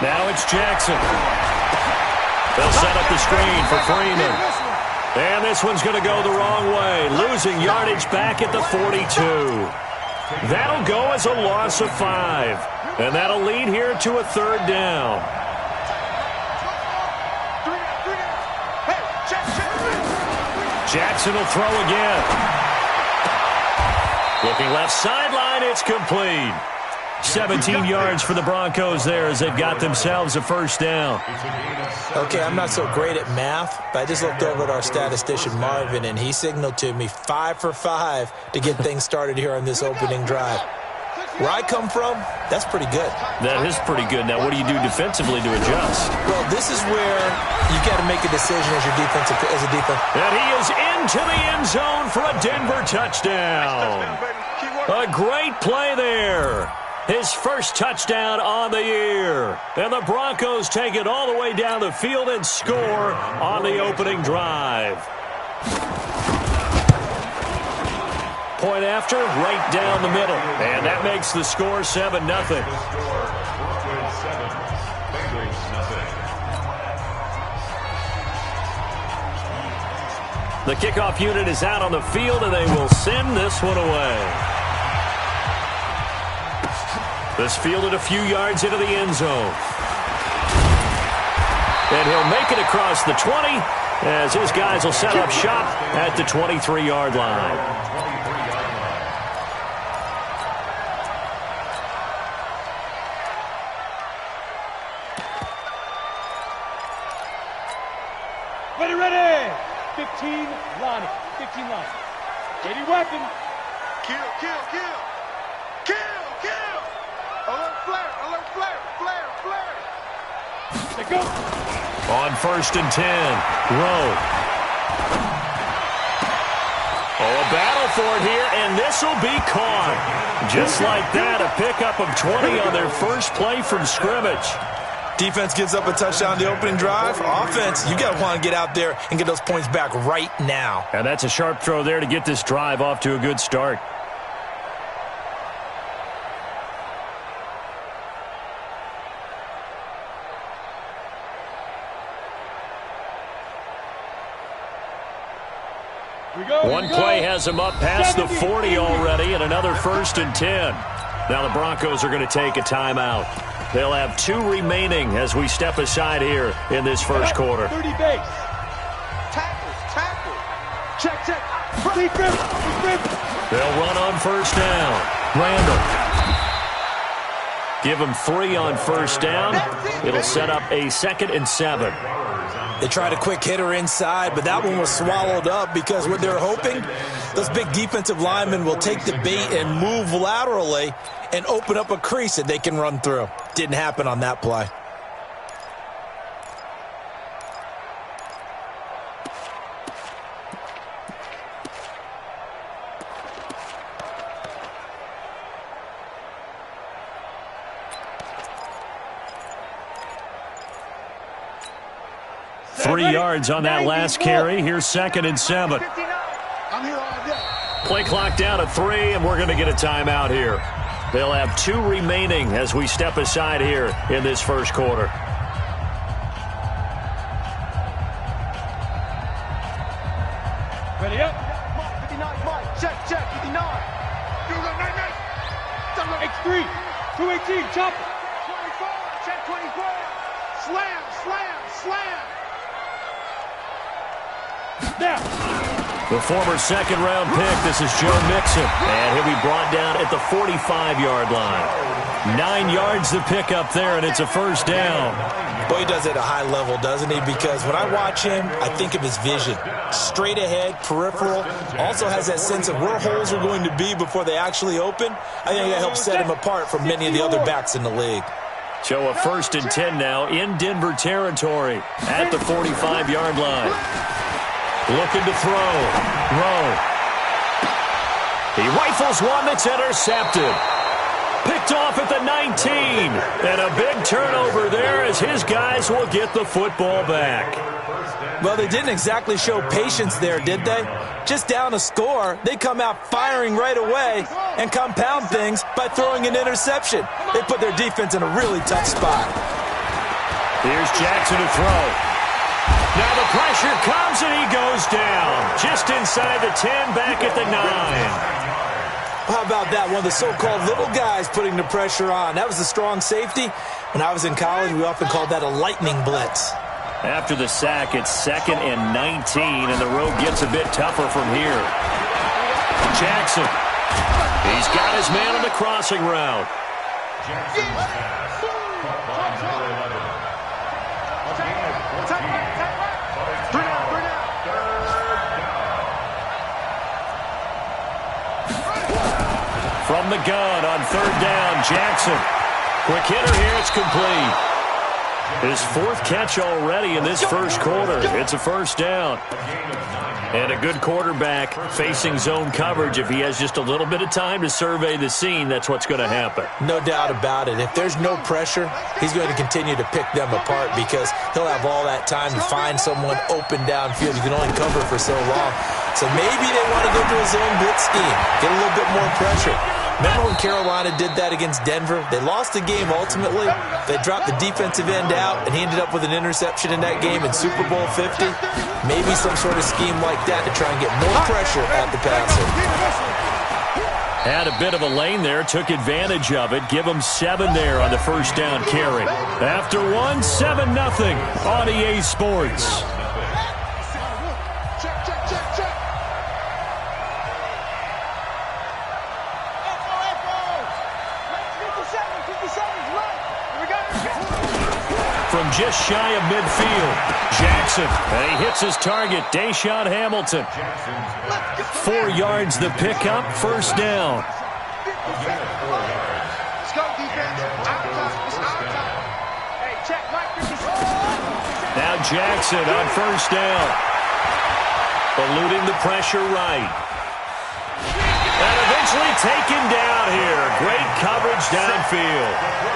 Now it's Jackson. They'll set up the screen for Freeman. And this one's going to go the wrong way, losing yardage back at the 42. That'll go as a loss of 5. And that'll lead here to a 3rd down. Jackson will throw again. Looking left sideline, it's complete. 17 yards for the Broncos there as they've got themselves a 1st down. Okay, I'm not so great at math, but I just looked over at our statistician Marvin, and he signaled to me 5 for 5 to get things started here on this opening drive. Where I come from, that's pretty good. That is pretty good. Now, what do you do defensively to adjust? Well, this is where you got to make a decision as a defense. And he is into the end zone for a Denver touchdown. A great play there. His first touchdown on the year. And the Broncos take it all the way down the field and score on the opening drive. Point after, right down the middle. And that makes the score 7-0. The kickoff unit is out on the field, and they will send this one away. This fielded a few yards into the end zone. And he'll make it across the 20 as his guys will set up shop at the 23-yard line. Ready. 15 line. 15 line. Ready weapon. Kill. Alert flare. They go. On 1st and 10, Rowe. Oh, a battle for it here, and this will be caught. Just like that, a pickup of 20 on their first play from scrimmage. Defense gives up a touchdown the opening drive. Offense, you got to want to get out there and get those points back right now. And that's a sharp throw there to get this drive off to a good start. One play has him up past the 40 already, and another 1st and 10. Now the Broncos are going to take a timeout. They'll have 2 remaining as we step aside here in this first quarter. 30 base. Tackle. Check. They'll run on 1st down. Randall. Give them 3 on 1st down. It'll set up a 2nd and 7. They tried a quick hitter inside, but that one was swallowed up because what they're hoping, those big defensive linemen will take the bait and move laterally and open up a crease that they can run through. Didn't happen on that play. Three yards on that last carry. Here's 2nd and 7. I'm here all day. Play clock down to 3, and we're going to get a timeout here. They'll have 2 remaining as we step aside here in this first quarter. Ready up. 59, Mike. Check. 59. X3. 218. Chopper. 24. Check 24. Slam. Now. The former 2nd-round pick, this is Joe Mixon, and he'll be brought down at the 45-yard line. 9 yards to pick up there, and it's a 1st down. Boy, he does it at a high level, doesn't he? Because when I watch him, I think of his vision. Straight ahead, peripheral, also has that sense of where holes are going to be before they actually open. I think that helps set him apart from many of the other backs in the league. So a 1st and 10 now in Denver territory at the 45-yard line. Looking to throw. Rowe. He rifles one that's intercepted. Picked off at the 19. And a big turnover there as his guys will get the football back. Well, they didn't exactly show patience there, did they? Just down a score, they come out firing right away and compound things by throwing an interception. They put their defense in a really tough spot. Here's Jackson to throw. Now the pressure comes and he goes down. Just inside the 10, back at the 9. How about that? One of the so-called little guys putting the pressure on. That was a strong safety. When I was in college, we often called that a lightning blitz. After the sack, it's 2nd and 19, and the road gets a bit tougher from here. Jackson. He's got his man on the crossing route. From the gun on 3rd down, Jackson. Quick hitter here, it's complete. His 4th catch already in this first quarter. It's a first down. And a good quarterback facing zone coverage. If he has just a little bit of time to survey the scene, that's what's going to happen. No doubt about it. If there's no pressure, he's going to continue to pick them apart because he'll have all that time to find someone open downfield. You can only cover for so long. So maybe they want to go to a zone blitz scheme, get a little bit more pressure. Remember when Carolina did that against Denver? They lost the game ultimately. They dropped the defensive end out, and he ended up with an interception in that game in Super Bowl 50. Maybe some sort of scheme like that to try and get more pressure at the passer. Had a bit of a lane there, took advantage of it. Give him 7 there on the first down carry. After 1, 7-0 on EA Sports. From just shy of midfield, Jackson, and he hits his target, Deshaun Hamilton. 4 yards the pickup, first down. Now Jackson on first down. Eluding the pressure right. And eventually taken down here. Great coverage downfield.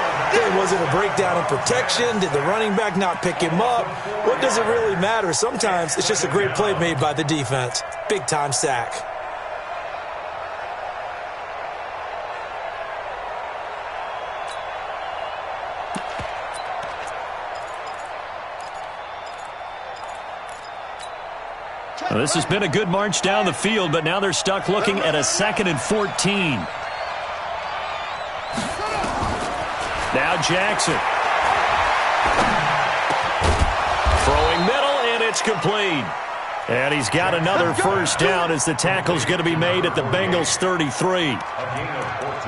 Was it a breakdown in protection? Did the running back not pick him up? What does it really matter? Sometimes it's just a great play made by the defense. Big-time sack. Well, this has been a good march down the field, but now they're stuck looking at a 2nd and 14. Now Jackson. Throwing middle, and it's complete. And he's got another first down as the tackle's going to be made at the Bengals 33.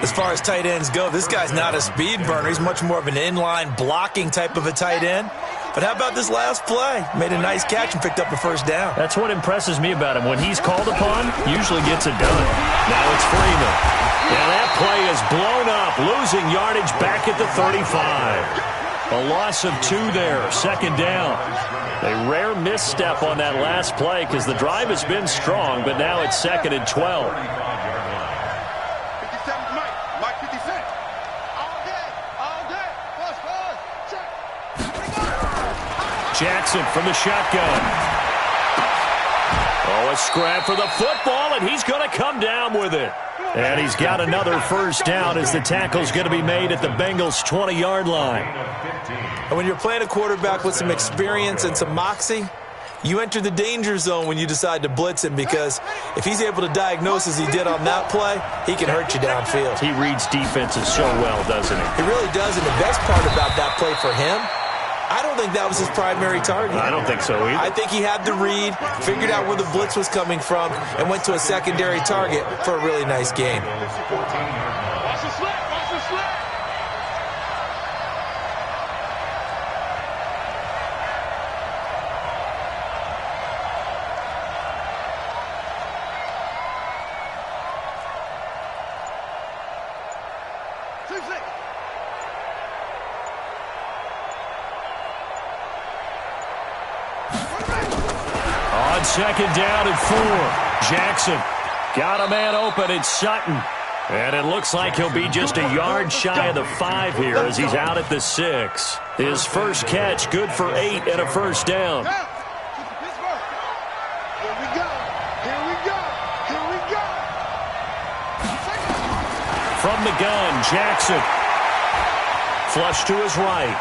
As far as tight ends go, this guy's not a speed burner. He's much more of an inline blocking type of a tight end. But how about this last play? Made a nice catch and picked up a first down. That's what impresses me about him. When he's called upon, usually gets it done. Now it's Freeman. And that play is blown up, losing yardage back at the 35. A loss of 2 there, 2nd down. A rare misstep on that last play because the drive has been strong, but now it's 2nd and 12. 57 Mike 57. All day. Check. Jackson from the shotgun. Oh, a scrap for the football, and he's going to come down with it. And he's got another first down as the tackle's going to be made at the Bengals' 20-yard line. And when you're playing a quarterback with some experience and some moxie, you enter the danger zone when you decide to blitz him because if he's able to diagnose as he did on that play, he can hurt you downfield. He reads defenses so well, doesn't he? He really does, and the best part about that play for him, I don't think that was his primary target. I don't think so either. I think he had the read, figured out where the blitz was coming from, and went to a secondary target for a really nice gain. Watch the slip. Watch the slip. On 2nd down and 4, Jackson got a man open. It's Sutton. And it looks like he'll be just a yard shy of the 5 here as he's out at the 6. His first catch, good for 8 and a first down. Here we go. Here we go. Here we go. From the gun, Jackson. Flush to his right.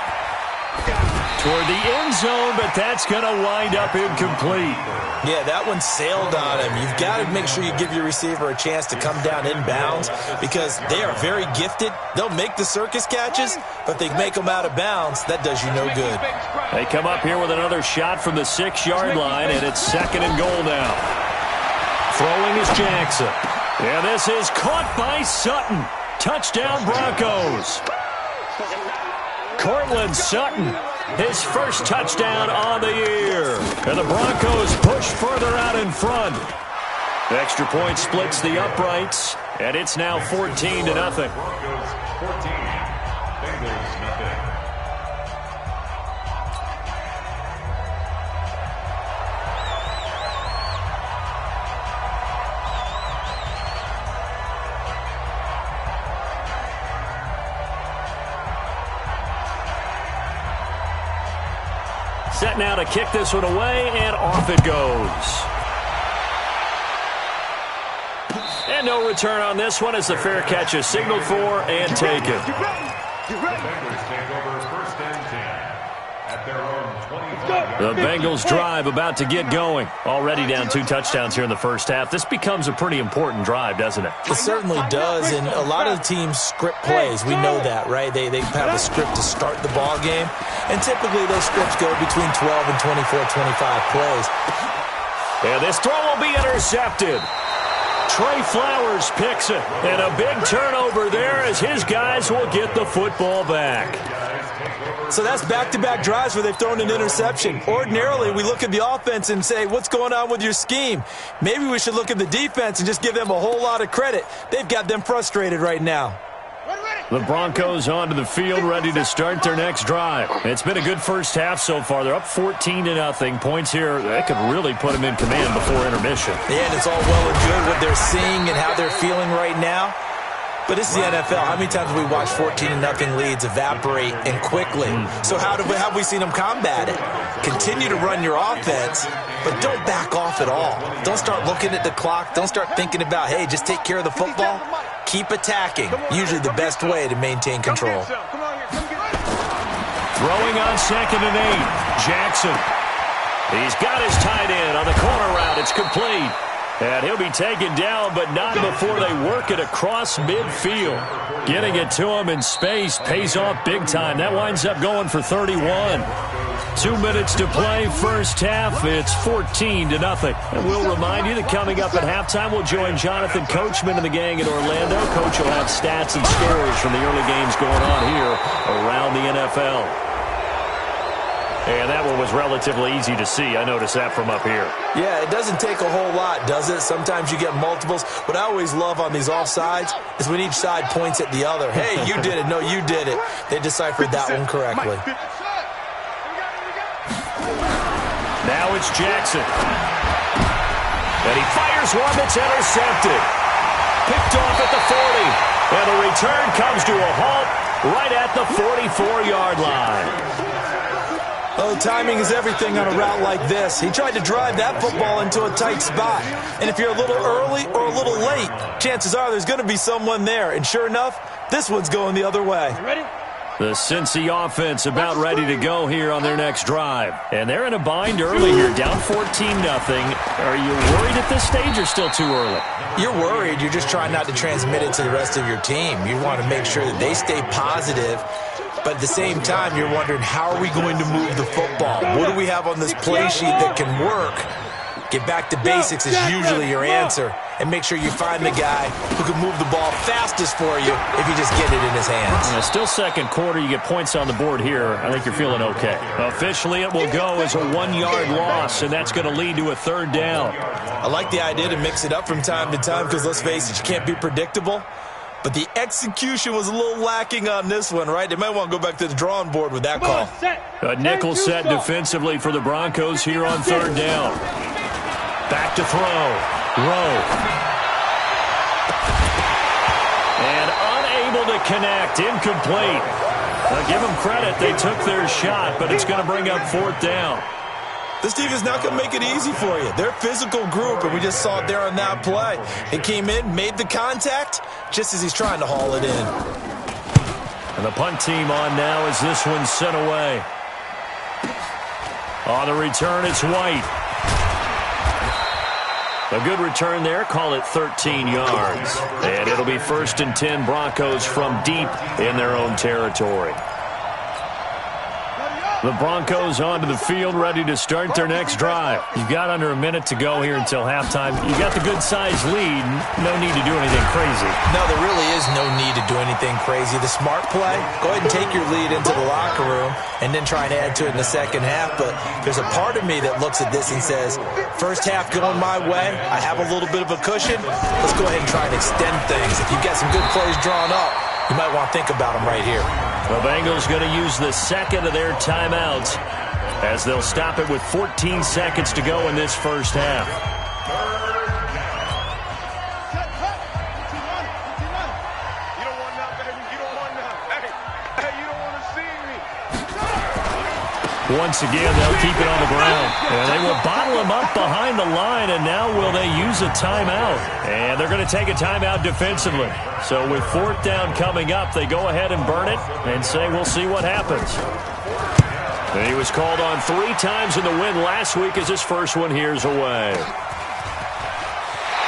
Toward the end zone, but that's going to wind up incomplete. Yeah, that one sailed on him. You've got to make sure you give your receiver a chance to come down inbounds because they are very gifted. They'll make the circus catches, but they make them out of bounds. That does you no good. They come up here with another shot from the 6-yard line, and it's 2nd and goal now. Throwing is Jackson. Yeah, this is caught by Sutton. Touchdown, Broncos. Cortland Sutton, his first touchdown on the year. And the Broncos push further out in front. The extra point splits the uprights, and it's now 14-0. Broncos 14, Bengals nothing. Set now to kick this one away, and off it goes. And no return on this one as the fair catch is signaled for and taken. The Bengals take over 1st and 10 at their own 25. The Bengals drive about to get going. Already down 2 touchdowns here in the first half. This becomes a pretty important drive, doesn't it? It certainly does, and a lot of the teams script plays. We know that, right? They have a script to start the ball game, and typically those scripts go between 12 and 24, 25 plays. And this throw will be intercepted. Trey Flowers picks it, and a big turnover there as his guys will get the football back. So that's back-to-back drives where they've thrown an interception. Ordinarily, we look at the offense and say, what's going on with your scheme? Maybe we should look at the defense and just give them a whole lot of credit. They've got them frustrated right now. The Broncos onto the field, ready to start their next drive. It's been a good first half so far. They're up 14-0. Points here, that could really put them in command before intermission. Yeah, and it's all well and good what they're seeing and how they're feeling right now. But this is the NFL. How many times have we watched 14-0 leads evaporate and quickly? So how have we seen them combat it? Continue to run your offense, but don't back off at all. Don't start looking at the clock. Don't start thinking about, hey, just take care of the football. Keep attacking. Usually the best way to maintain control. Throwing on 2nd and 8. Jackson. He's got his tight end on the corner route. It's complete. And he'll be taken down, but not before they work it across midfield. Getting it to him in space pays off big time. That winds up going for 31. 2 minutes to play, first half. It's 14-0. And we'll remind you that coming up at halftime, we'll join Jonathan Coachman and the gang in Orlando. Coach will have stats and scores from the early games going on here around the NFL. And that one was relatively easy to see. I noticed that from up here. Yeah, it doesn't take a whole lot, does it? Sometimes you get multiples. What I always love on these offsides is when each side points at the other. Hey, you did it. No, you did it. They deciphered that one correctly. Now it's Jackson. And he fires one that's intercepted. Picked off at the 40. And the return comes to a halt right at the 44-yard line. Oh, timing is everything on a route like this. He tried to drive that football into a tight spot. And if you're a little early or a little late, chances are there's going to be someone there. And sure enough, this one's going the other way. Ready? The Cincy offense about ready to go here on their next drive. And they're in a bind early here, down 14-0. Are you worried at this stage or still too early? You're worried. You're just trying not to transmit it to the rest of your team. You want to make sure that they stay positive. But at the same time, you're wondering, how are we going to move the football? What do we have on this play sheet that can work? Get back to basics is usually your answer. And make sure you find the guy who can move the ball fastest for you if you just get it in his hands. Yeah, still second quarter. You get points on the board here. I think you're feeling okay. Officially, it will go as a 1-yard loss, and that's going to lead to a 3rd down. I like the idea to mix it up from time to time because, let's face it, you can't be predictable. But the execution was a little lacking on this one, right? They might want to go back to the drawing board with that call. A nickel set defensively for the Broncos here on 3rd down. Back to throw. Rowe. And unable to connect. Incomplete. Now give them credit. They took their shot, but it's going to bring up 4th down. This team is not going to make it easy for you. They're a physical group, and we just saw it there on that play. He came in, made the contact, just as he's trying to haul it in. And the punt team on now as this one's sent away. On the return, it's White. A good return there. Call it 13 yards. And it'll be 1st and 10 Broncos from deep in their own territory. The Broncos onto the field, ready to start their next drive. You've got under a minute to go here until halftime. You got the good-sized lead. No need to do anything crazy. No, there really is no need to do anything crazy. The smart play, go ahead and take your lead into the locker room and then try and add to it in the second half. But there's a part of me that looks at this and says, first half going my way, I have a little bit of a cushion. Let's go ahead and try and extend things. If you've got some good plays drawn up, you might want to think about them right here. The Bengals going to use the second of their timeouts as they'll stop it with 14 seconds to go in this first half. You don't want that, baby. You don't want that. Hey, you don't want to see me. Once again, they'll keep it on the ground. And they will bottle him up behind the line, and now will they use a timeout? And they're going to take a timeout defensively. So with 4th down coming up, they go ahead and burn it and say we'll see what happens. And he was called on 3 times in the win last week as his first one here's away.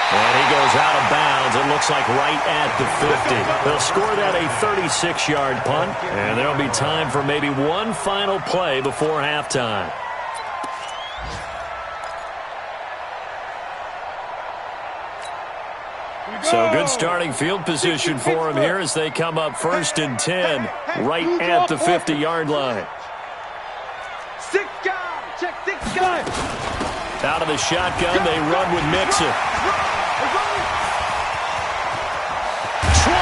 And he goes out of bounds. It looks like right at the 50. They'll score that a 36-yard punt, and there'll be time for maybe one final play before halftime. So good starting field position for him here as they come up 1st and 10 right at the 50-yard line. 6 guys. Check 6 guys. Out of the shotgun, they run with Mixon. 20!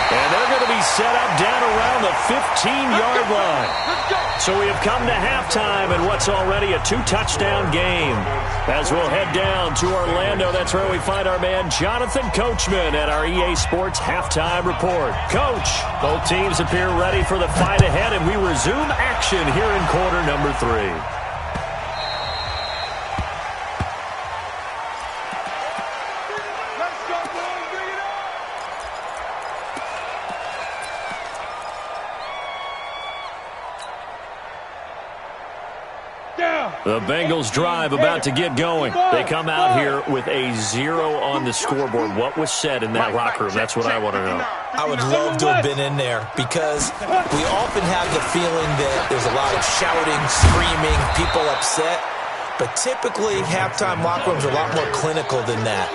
And they're going to be set up down around the 15-yard line. So we have come to halftime in what's already a 2-touchdown game. As we'll head down to Orlando, that's where we find our man Jonathan Coachman at our EA Sports Halftime Report. Coach, both teams appear ready for the fight ahead, and we resume action here in quarter number 3. The Bengals drive about to get going. They come out here with a 0 on the scoreboard. What was said in that locker room? That's what I want to know. I would love to have been in there because we often have the feeling that there's a lot of shouting, screaming, people upset. But typically, halftime locker rooms are a lot more clinical than that.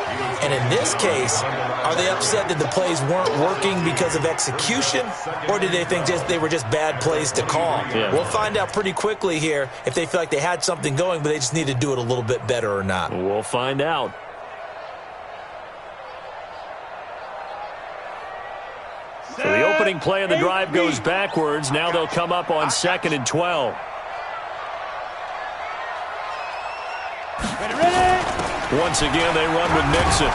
And in this case, are they upset that the plays weren't working because of execution? Or did they think they were just bad plays to call? Yeah. We'll find out pretty quickly here if they feel like they had something going, but they just need to do it a little bit better or not. We'll find out. So the opening play of the drive goes backwards. Now they'll come up on 2nd and 12. Once again, they run with Mixon.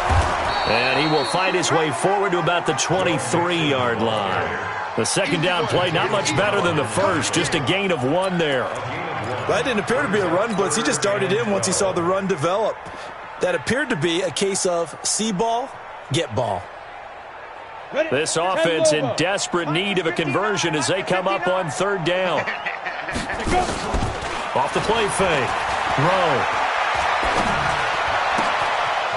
And he will fight his way forward to about the 23-yard line. The second down play, not much better than the first, just a gain of 1 there. That didn't appear to be a run blitz. He just darted in once he saw the run develop. That appeared to be a case of see ball, get ball. This offense in desperate need of a conversion as they come up on 3rd down. Off the play fake. Rowe.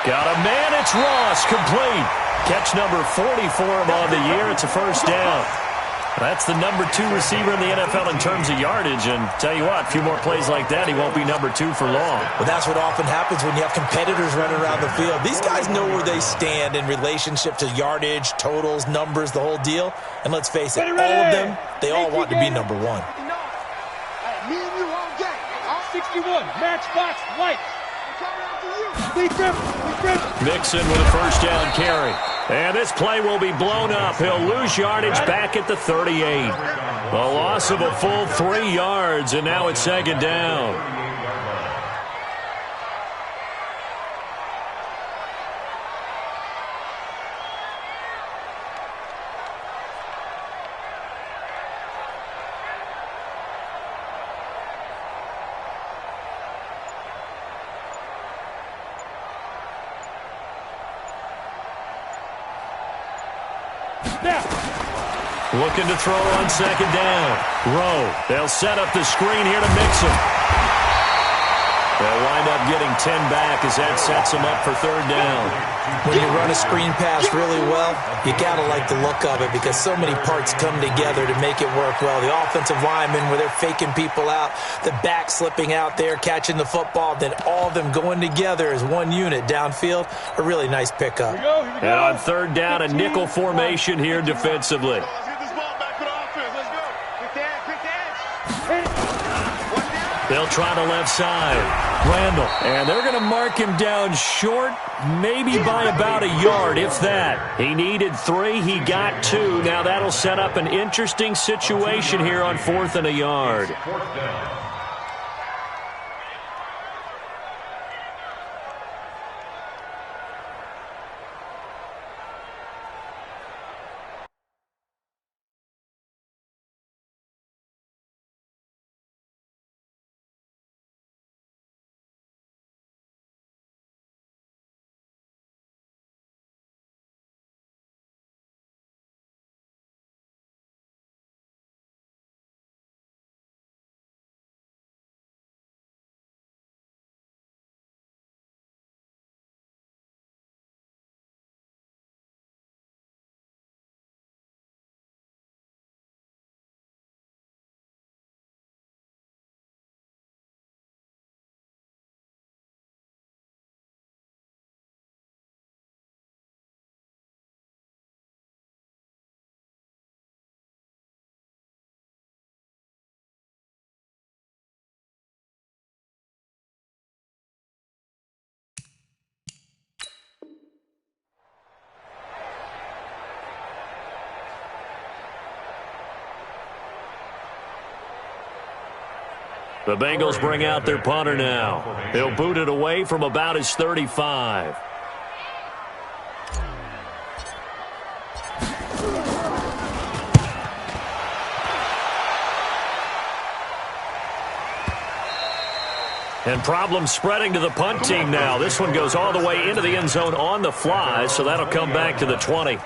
Got a man, it's Ross, complete. Catch number 40 for him on the year. It's a first down. That's the number 2 receiver in the NFL in terms of yardage. And tell you what, a few more plays like that, he won't be number 2 for long. Well, that's what often happens when you have competitors running around the field. These guys know where they stand in relationship to yardage, totals, numbers, the whole deal. And let's face it, all of them, they all want to be number 1. Me and you all day. 61, matchbox, White. Mixon with a first down carry. And this play will be blown up. He'll lose yardage back at the 38. A loss of a full 3 yards, and now it's 2nd down. Looking to throw on 2nd down. Rowe. They'll set up the screen here to Mixon. They'll wind up getting 10 back as that sets them up for third down. When you run a screen pass really well, you got to like the look of it because so many parts come together to make it work well. The offensive linemen where they're faking people out, the back slipping out there, catching the football, then all of them going together as one unit downfield. A really nice pickup. Here we go. And on third down, a nickel formation here defensively. Let's get this ball back for the offense. Let's go. Quick dance. They'll try the left side. Randall. And they're going to mark him down short, maybe by about a yard, if that. He needed 3. He got 2. Now that'll set up an interesting situation here on 4th and a yard. Fourth down. The Bengals bring out their punter now. He'll boot it away from about his 35. And problems spreading to the punt team now. This one goes all the way into the end zone on the fly, so that'll come back to the 20.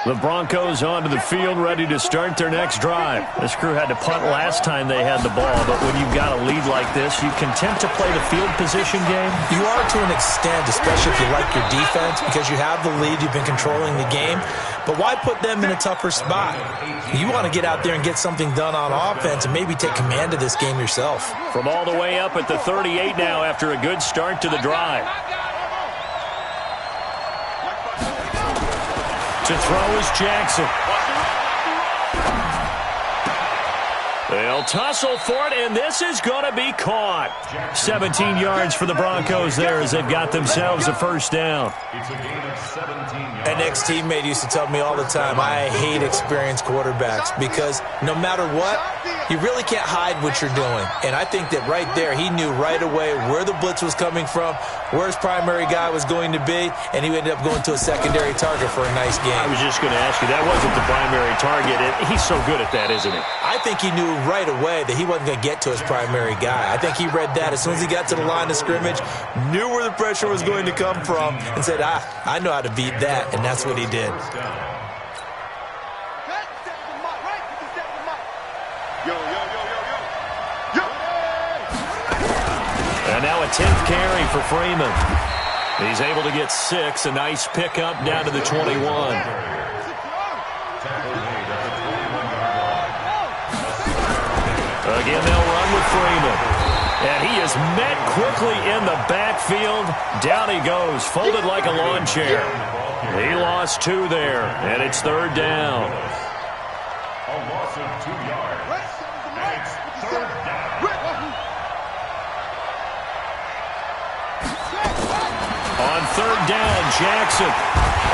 The Broncos onto the field, ready to start their next drive. This crew had to punt last time they had the ball, but when you've got a lead like this, you content to play the field position game? You are to an extent, especially if you like your defense, because you have the lead, you've been controlling the game. But why put them in a tougher spot? You want to get out there and get something done on offense and maybe take command of this game yourself. From all the way up at the 38 now after a good start to the drive. To throw is Jackson. They'll tussle for it, and this is going to be caught. 17 yards for the Broncos there as they've got themselves a first down. It's a gain of 17 yards. An ex-teammate used to tell me all the time, I hate experienced quarterbacks because no matter what, you really can't hide what you're doing. And I think that right there, he knew right away where the blitz was coming from, where his primary guy was going to be, and he ended up going to a secondary target for a nice game. I was just going to ask you, that wasn't the primary target. He's so good at that, isn't he? I think he knew right away that he wasn't going to get to his primary guy. I think he read that as soon as he got to the line of scrimmage, knew where the pressure was going to come from, and said, I know how to beat that, and that's what he did. And now a 10th carry for Freeman. He's able to get 6. A nice pickup down to the 21. Again, they'll run with Freeman. And he is met quickly in the backfield. Down he goes, folded like a lawn chair. He lost 2 there, and it's third down. A loss of 2 yards. And it's third down. On third down, Jackson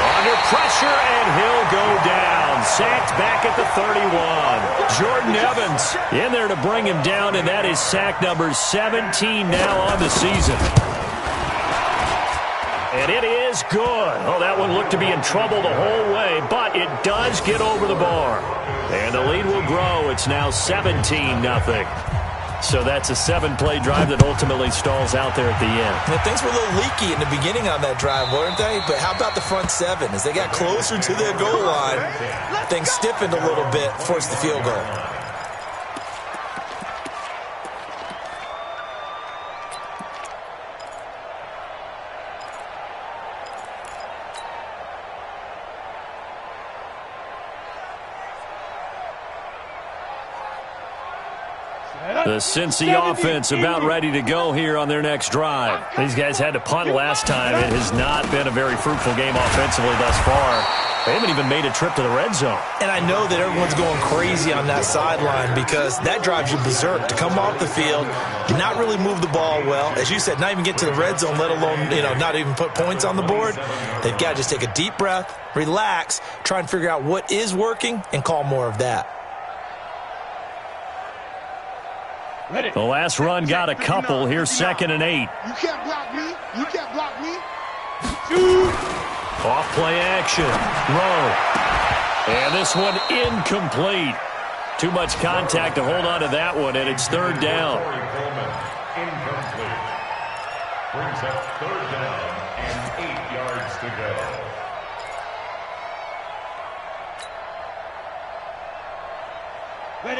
under pressure, and he'll go down. Sacked back at the 31. Jordan Evans in there to bring him down, and that is sack number 17 now on the season. And it is good. Oh, that one looked to be in trouble the whole way, but it does get over the bar. And the lead will grow. It's now 17-0. So that's a 7-play drive that ultimately stalls out there at the end. Now, things were a little leaky in the beginning on that drive, weren't they? But how about the front 7? As they got closer to their goal line, things stiffened a little bit, forced the field goal. The Cincy offense about ready to go here on their next drive. These guys had to punt last time. It has not been a very fruitful game offensively thus far. They haven't even made a trip to the red zone. And I know that everyone's going crazy on that sideline because that drives you berserk to come off the field, not really move the ball well. As you said, not even get to the red zone, let alone, not even put points on the board. They've got to just take a deep breath, relax, try and figure out what is working, and call more of that. The last run got a couple. Here's 2nd and 8. You can't block me. You can't block me. Off play action. Rowe. And this one incomplete. Too much contact to hold on to that one, and it's 3rd down. Incomplete. Brings up 3rd down and 8 yards to go.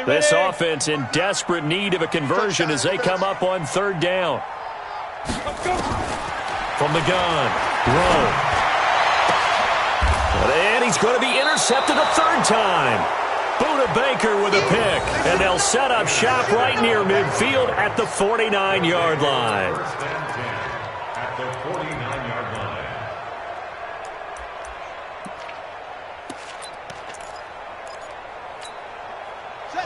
This offense in desperate need of a conversion as they come up on 3rd down. From the gun, Rowe. And he's going to be intercepted a 3rd time. Buda Baker with a pick. And they'll set up shop right near midfield at the 49-yard line. At the 49-yard line.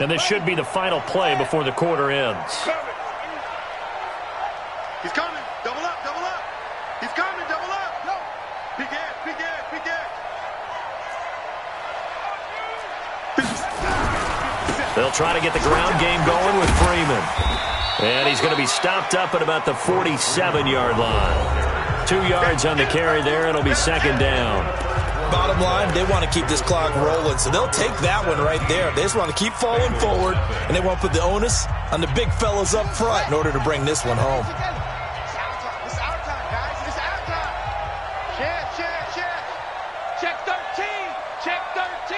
And this should be the final play before the quarter ends. He's coming. Double up, double up. He's coming, double up. No. Big ass, big ass, big ass. They'll try to get the ground game going with Freeman. And he's going to be stopped up at about the 47-yard line. 2 yards on the carry there. It'll be 2nd down. Bottom line, they want to keep this clock rolling, so they'll take that one right there. They just want to keep falling forward, and they want to put the onus on the big fellas up front in order to bring this one home. It's our time, guys. It's our time. Check 13. Check 13.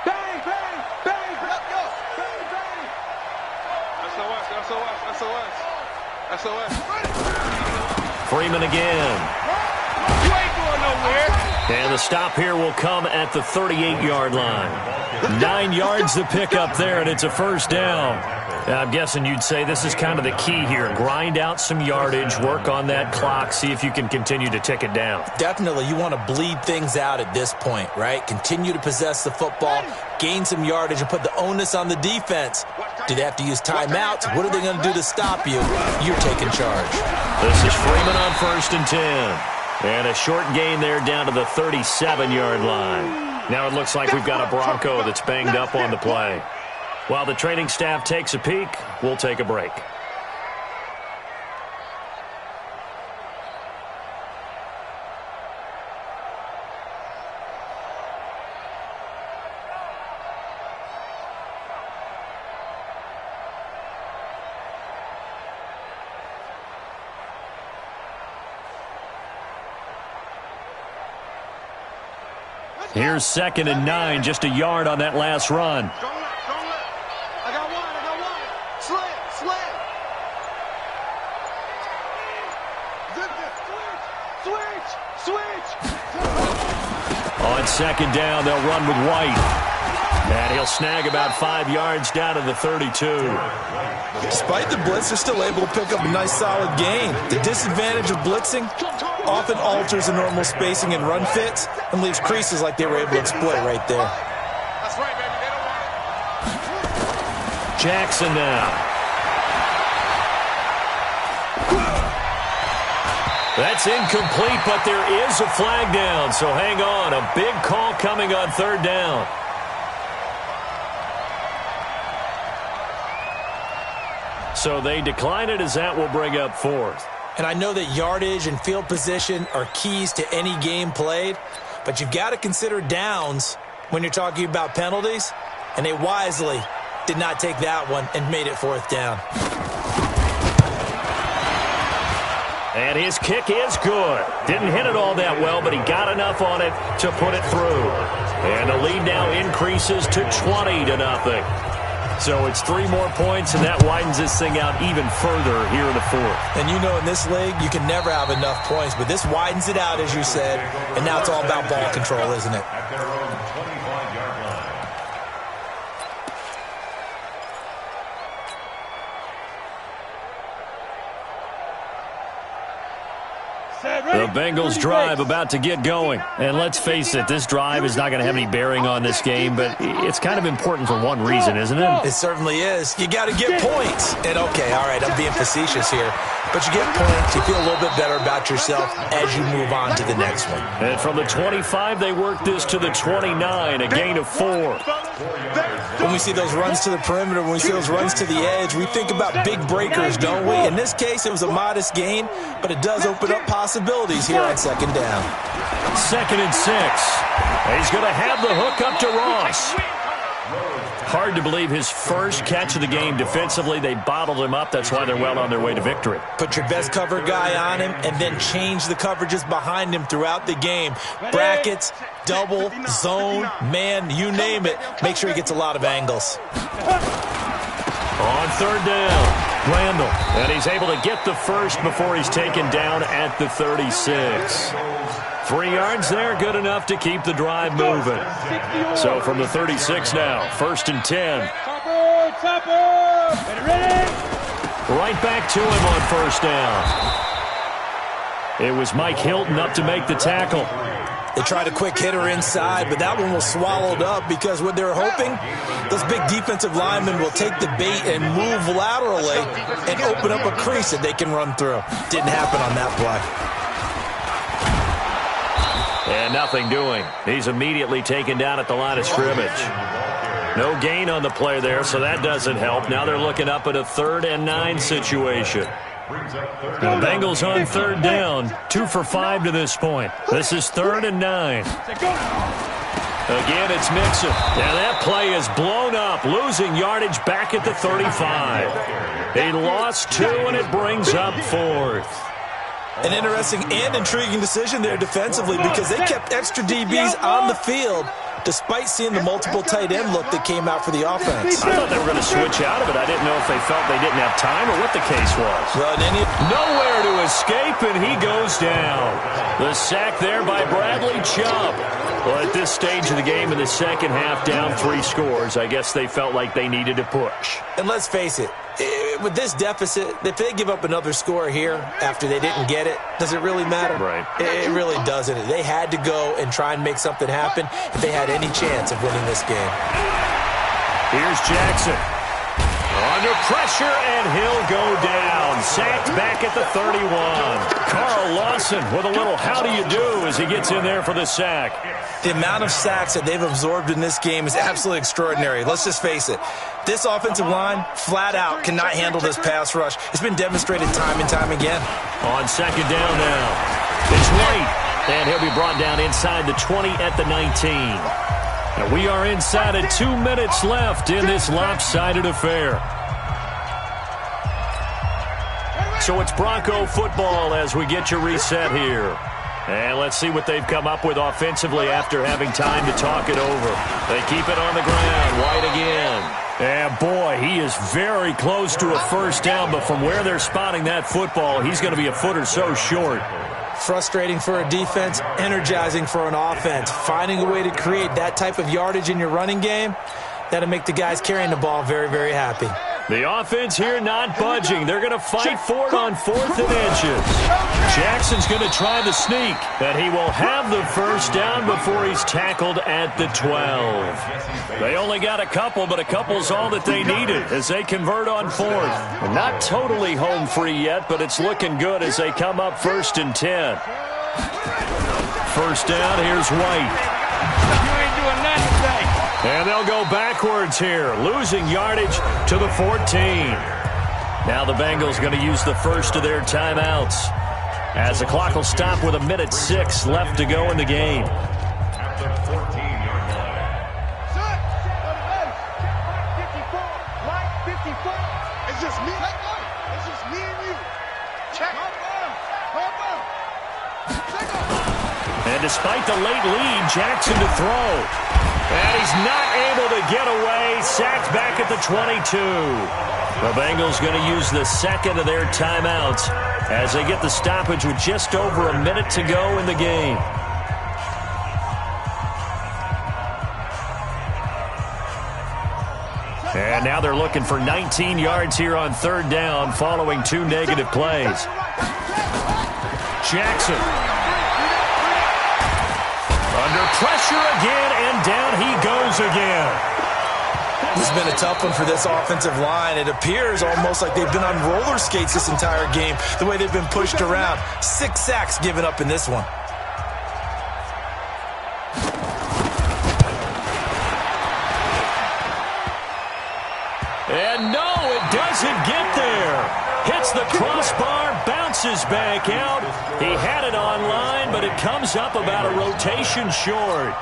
Bang, bang, bang. Let's go. Bang, bang. SOS. Freeman again. You ain't going nowhere. And the stop here will come at the 38-yard line. 9 yards to pick up there, and it's a 1st down. I'm guessing you'd say this is kind of the key here. Grind out some yardage, work on that clock, see if you can continue to tick it down. Definitely, you want to bleed things out at this point, right? Continue to possess the football, gain some yardage, and put the onus on the defense. Do they have to use timeouts? What are they going to do to stop you? You're taking charge. This is Freeman on 1st and 10. And a short gain there down to the 37-yard line. Now it looks like we've got a Bronco that's banged up on the play. While the training staff takes a peek, we'll take a break. Here's 2nd and 9, just a yard on that last run. Strong left. I got one. Slam. Switch. On 2nd down, they'll run with White. And he'll snag about 5 yards down to the 32. Despite the blitz, they're still able to pick up a nice solid gain. The disadvantage of blitzing often alters the normal spacing and run fits and leaves creases like they were able to exploit right there. That's right, baby. They don't want it. Jackson now. That's incomplete, but there is a flag down, so hang on. A big call coming on 3rd down. So they decline it as that will bring up 4th. And I know that yardage and field position are keys to any game played, but you've got to consider downs when you're talking about penalties, and they wisely did not take that one and made it 4th down. And his kick is good. Didn't hit it all that well, but he got enough on it to put it through. And the lead now increases to 20-0. So it's 3 more points, and that widens this thing out even further here in the 4th. And you know in this league, you can never have enough points, but this widens it out, as you said, and now it's all about ball control, isn't it? At their own 25-yard line. The Bengals drive about to get going. And let's face it, this drive is not going to have any bearing on this game, but it's kind of important for one reason, isn't it? It certainly is. You got to get points. And okay, all right, I'm being facetious here. But you get points, you feel a little bit better about yourself as you move on to the next one. And from the 25, they work this to the 29, a gain of 4. When we see those runs to the perimeter, when we see those runs to the edge, we think about big breakers, don't we? In this case, it was a modest gain, but it does open up possibilities here on second down. 2nd and 6. He's going to have the hook up to Ross. Hard to believe his first catch of the game defensively. They bottled him up. That's why they're well on their way to victory. Put your best cover guy on him and then change the coverages behind him throughout the game. Brackets, double, zone, man, you name it. Make sure he gets a lot of angles. On 3rd down, Randall. And he's able to get the first before he's taken down at the 36. 3 yards there, good enough to keep the drive moving. So from the 36 now, 1st and 10. Right back to him on 1st down. It was Mike Hilton up to make the tackle. They tried a quick hitter inside, but that one was swallowed up because what they were hoping, those big defensive linemen will take the bait and move laterally and open up a crease that they can run through. Didn't happen on that play. And nothing doing. He's immediately taken down at the line of scrimmage. No gain on the play there, so that doesn't help. Now they're looking up at a 3rd and 9 situation. The Bengals on 3rd down, 2 for 5 to this point. This is 3rd and 9. Again, it's Mixon. Now that play is blown up, losing yardage back at the 35. He lost 2, and it brings up 4th. An interesting and intriguing decision there defensively because they kept extra DBs on the field despite seeing the multiple tight end look that came out for the offense. I thought they were going to switch out of it. I didn't know if they felt they didn't have time or what the case was. Well, nowhere to escape, and he goes down. The sack there by Bradley Chubb. Well, at this stage of the game in the second half, down 3 scores, I guess they felt like they needed to push. And let's face it, with this deficit, if they give up another score here after they didn't get it, does it really matter? Right. It really doesn't. They had to go and try and make something happen if they had any chance of winning this game. Here's Jackson. Under pressure, and he'll go down. Sacked back at the 31. Carl Lawson with a little how do you do as he gets in there for the sack. The amount of sacks that they've absorbed in this game is absolutely extraordinary. Let's just face it. This offensive line, flat out, cannot handle this pass rush. It's been demonstrated time and time again. On 2nd down now. It's White. And he'll be brought down inside the 20 at the 19. And we are inside of 2 minutes left in this lopsided affair. So it's Bronco football as we get you reset here. And let's see what they've come up with offensively after having time to talk it over. They keep it on the ground. White again. And boy, he is very close to a 1st down, but from where they're spotting that football, he's going to be a foot or so short. Frustrating for a defense, energizing for an offense. Finding a way to create that type of yardage in your running game, that'll make the guys carrying the ball very, very happy. The offense here not budging. They're going to fight for it on 4th and inches. Jackson's going to try the sneak, and he will have the 1st down before he's tackled at the 12. They only got a couple, but a couple's all that they needed as they convert on 4th. Not totally home free yet, but it's looking good as they come up 1st and 10. 1st down, here's White. You ain't doing nothing today. And they'll go backwards here, losing yardage to the 14. Now the Bengals going to use the first of their timeouts as the clock will stop with 1:06 left to go in the game. At the 14-yard line. Line 54. It's just me. It's just me and you. Check. And despite the late lead, Jackson to throw. And he's not able to get away. Sacked back at the 22. The Bengals going to use the second of their timeouts as they get the stoppage with just over a minute to go in the game. And now they're looking for 19 yards here on 3rd down following 2 negative plays. Jackson. Under pressure again, and down he goes again. This has been a tough one for this offensive line. It appears almost like they've been on roller skates this entire game, the way they've been pushed around. 6 sacks given up in this one. And no, it doesn't get there. Hits the crossbar, bounces back out. He had it online, but it comes up about a rotation short.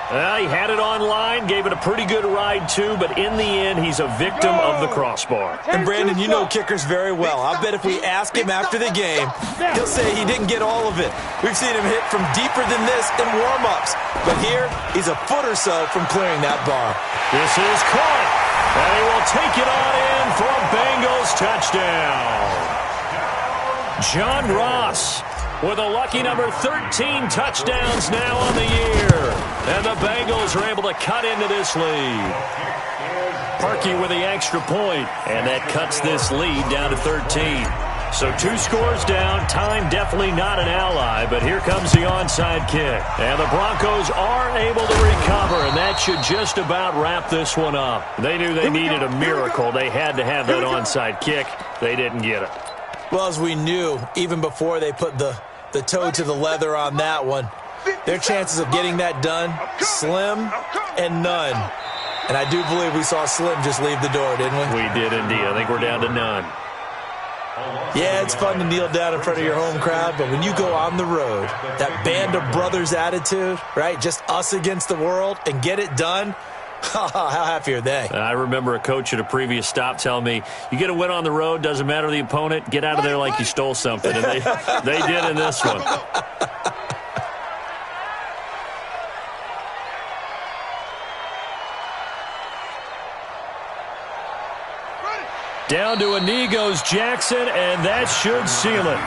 He had it online, gave it a pretty good ride too, but in the end, he's a victim of the crossbar. And Brandon, you know kickers very well. I bet if we ask him after the game, he'll say he didn't get all of it. We've seen him hit from deeper than this in warm-ups. But here, he's a foot or so from clearing that bar. This is caught, and he will take it on in for a Bengals touchdown. John Ross with a lucky number 13 touchdowns now on the year. And the Bengals are able to cut into this lead. Parkey with the extra point, and that cuts this lead down to 13. So 2 scores down. Time definitely not an ally, but here comes the onside kick. And the Broncos are able to recover, and that should just about wrap this one up. They knew they needed a miracle. They had to have that onside kick. They didn't get it. Well, as we knew, even before they put the toe to the leather on that one, their chances of getting that done, slim and none. And I do believe we saw Slim just leave the door, didn't we? We did indeed. I think we're down to none. Yeah, it's fun to kneel down in front of your home crowd, but when you go on the road, that band of brothers attitude, right, just us against the world, and get it done, how happy are they? I remember a coach at a previous stop telling me, you get a win on the road, doesn't matter the opponent, get out of there like you stole something. And they did in this one. Down to a knee goes Jackson, and that should seal it.